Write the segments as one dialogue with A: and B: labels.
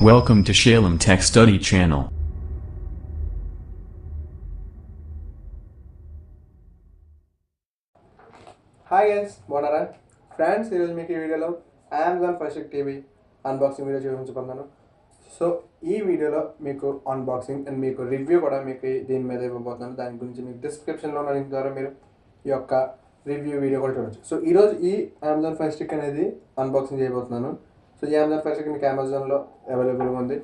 A: Welcome to Shalem Tech Study Channel.
B: Hi guys బాగున్నారా friends, ఈరోజు మీకు ఈ వీడియోలో Amazon fire stick TV unboxing video చూపించబోతున్నాను. సో ఈ వీడియోలో మీకు అన్బాక్సింగ్ అండ్ మీకు రివ్యూ కూడా మీకు దీని మీద ఇవ్వబోతున్నాను. దాని గురించి మీకు డిస్క్రిప్షన్లో ఉన్న లింక్ ద్వారా మీరు ఈ యొక్క రివ్యూ వీడియో కూడా చూడవచ్చు. సో ఈరోజు ఈ అమెజాన్ ఫైర్ స్టిక్ అనేది అన్బాక్సింగ్ చేయబోతున్నాను. సో ఈ అమెజాన్ ఫైర్ స్టిక్ మీకు అమెజాన్లో అవైలబుల్గా ఉంది.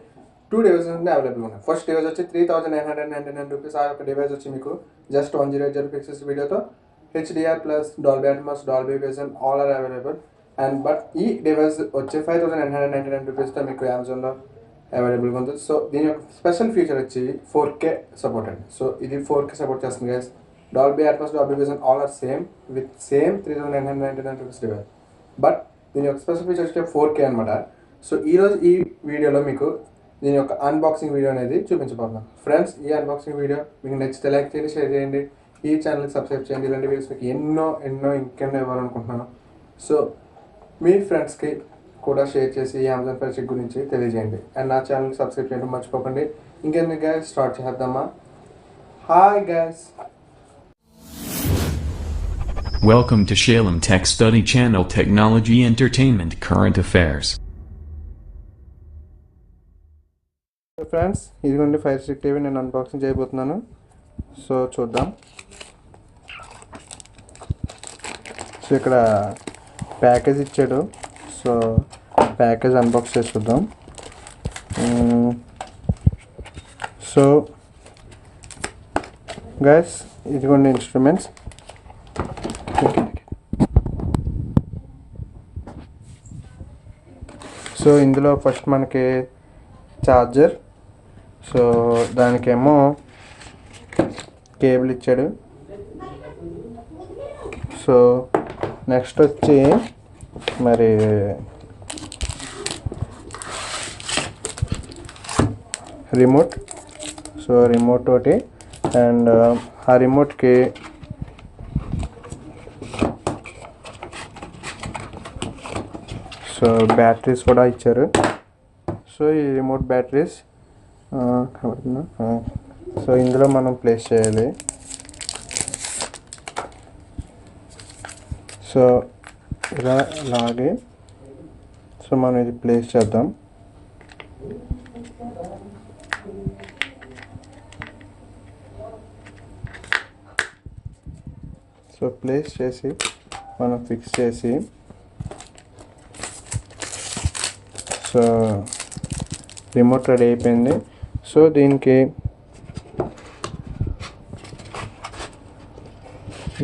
B: 2 డివైసెస్ ఉంటే అవైలబుల్ ఉన్నాయి. ఫస్ట్ డివైస్ వచ్చి 3999 రూపీస్. ఆ యొక్క డివైస్ వచ్చి మీకు జస్ట్ 108 పిక్సెల్స్ వీడియోతో HDR plus Dolby Atmos, Dolby Vision all are available. And but ఈ డివైస్ వచ్చి 5999 రూపీస్తో మీకు అమెజాన్లో అవైలబుల్గా ఉంటుంది. సో దీని యొక్క స్పెషల్ ఫీచర్ వచ్చి 4K సపోర్ట్ అండి. సో ఇది 4K సపోర్ట్ చేస్తుంది guys. Dolby Atmos, Dolby Vision all are same with same 3999 rupees device. But దీని యొక్క స్పెషల్ ఫీచర్ వచ్చి 4K అనమాట. సో ఈరోజు ఈ వీడియోలో మీకు దీని యొక్క అన్బాక్సింగ్ వీడియో అనేది చూపించబోతున్నాను. ఫ్రెండ్స్, ఈ అన్బాక్సింగ్ వీడియో మీకు నచ్చితే లైక్ చేయండి, షేర్ చేయండి, ఈ ఛానల్కి సబ్స్క్రైబ్ చేయండి. ఇలాంటి వీడియోస్ మీకు ఎన్నో ఇంకెన్నో ఇవ్వాలనుకుంటున్నాను. సో మీ ఫ్రెండ్స్కి కూడా షేర్ చేసి ఈ అమెజాన్ ఫైర్ స్టిక్ గురించి తెలియజేయండి. అండ్ నా ఛానల్కి సబ్స్క్రైబ్ చేయడం మర్చిపోకండి. ఇంకెందుకు గైస్, స్టార్ట్ చేద్దామా? Hi guys,
A: Welcome to Shalem Tech Study Channel Technology Entertainment Current Affairs.
B: Friends, ఇదిగోండి ఫైర్ స్టిక్ టీవీ నేను అన్బాక్సింగ్ చేయబోతున్నాను. సో చూద్దాం. సో ఇక్కడ ప్యాకేజ్ ఇచ్చాడు. సో ప్యాకేజ్ అన్బాక్స్ చేసి చూద్దాం. సో గైస్, ఇదిగోండి ఇన్స్ట్రుమెంట్స్. సో ఇందులో ఫస్ట్ మనకి ఛార్జర్, సో దానికేమో కేబుల్ ఇచ్చాడు. సో నెక్స్ట్ వచ్చి మరి రిమోట్. సో రిమోట్ ఒకటి, అండ్ ఆ రిమోట్కి సో బ్యాటరీస్ కూడా ఇచ్చారు. సో ఈ రిమోట్ బ్యాటరీస్ కనబడుతుందా? సో ఇందులో మనం ప్లేస్ చేయాలి. సో ఇలాగే సో మనం ఇది ప్లేస్ చేద్దాం. సో ప్లేస్ చేసి మనం ఫిక్స్ చేసి, సో రిమోట్ రెడీ అయిపోయింది. సో దీనికి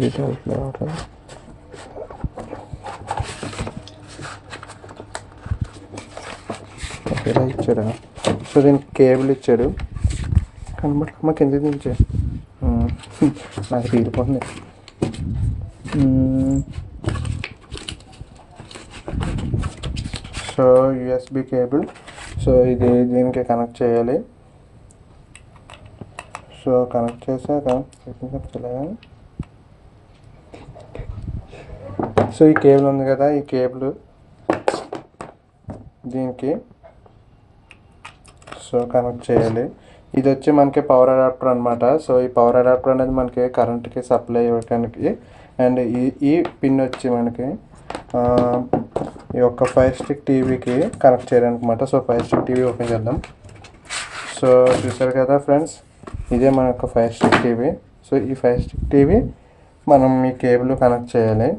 B: ఇలా ఇచ్చాడా? సో దీనికి కేబుల్ ఇచ్చాడు. కనబట్ల మాకు ఎందుకు దించే నాకు తీరిపోతుంది. So USB cable. సో ఇది దీనికి కనెక్ట్ చేయాలి. సో కనెక్ట్ చేసాక సో ఈ కేబుల్ ఉంది కదా, ఈ కేబుల్ దీనికి సో కనెక్ట్ చేయాలి. ఇది వచ్చి మనకి పవర్ అడాప్టర్ అనమాట. సో ఈ పవర్ అడాప్టర్ అనేది మనకి కరెంట్కి సప్లై ఇవ్వడానికి, అండ్ ఈ పిన్ వచ్చి మనకి ఈ యొక్క ఫైర్ స్టిక్ టీవీకి కనెక్ట్ చేయడానికి అనమాట. So fire stick TV open చేద్దాం. సో చూసారు కదా ఫ్రెండ్స్, ఇదే మన యొక్క ఫైర్ స్టిక్ టీవీ. సో ఈ ఫైర్ స్టిక్ టీవీ మనం ఈ కేబుల్ కనెక్ట్ చేయాలి.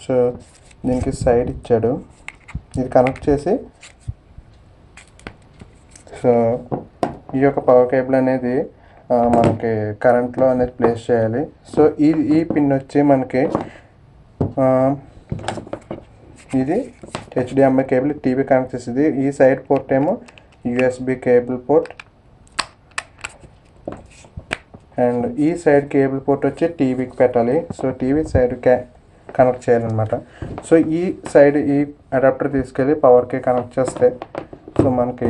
B: సో దీనికి సైడ్ ఇచ్చాడు, ఇది కనెక్ట్ చేసి సో ఈ యొక్క పవర్ కేబుల్ అనేది మనకి కరెంట్లో అనేది ప్లేస్ చేయాలి. సో ఈ పిన్ వచ్చి మనకి ఇది HDMI కేబుల్ టీవీ కనెక్ట్ చేసేది. ఈ సైడ్ పోర్ట్ ఏమో USB కేబుల్ పోర్ట్, అండ్ ఈ సైడ్ కేబుల్ పోర్ట్ వచ్చి టీవీకి పెట్టాలి. సో టీవీ సైడ్ కనెక్ట్ చేయాలన్నమాట. సో ఈ సైడ్ ఈ అడాప్టర్ తీసుకెళ్ళి పవర్కి కనెక్ట్ చేస్తే సో మనకి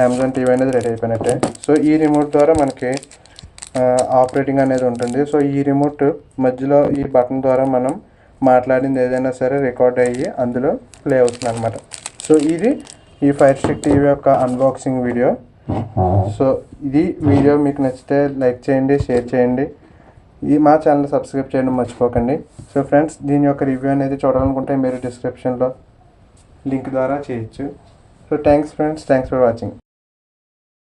B: అమెజాన్ టీవీ అనేది రెడీ అయిపోయినట్టే. సో ఈ రిమోట్ ద్వారా మనకి ఆపరేటింగ్ అనేది ఉంటుంది. సో ఈ రిమోట్ మధ్యలో ఈ బటన్ ద్వారా మనం మాట్లాడింది ఏదైనా సరే రికార్డ్ అయ్యి అందులో ప్లే అవుతుంది అనమాట. సో ఇది ఈ ఫైర్ స్టిక్ టీవీ యొక్క అన్బాక్సింగ్ వీడియో. సో ఇది వీడియో మీకు నచ్చితే లైక్ చేయండి, షేర్ చేయండి, మా ఛానల్ సబ్స్క్రైబ్ చేయడం మర్చిపోకండి. సో ఫ్రెండ్స్, దీని యొక్క రివ్యూ అనేది చూడాలనుకుంటే మీరు డిస్క్రిప్షన్లో లింక్ ద్వారా చేయొచ్చు. So thanks friends, thanks for watching.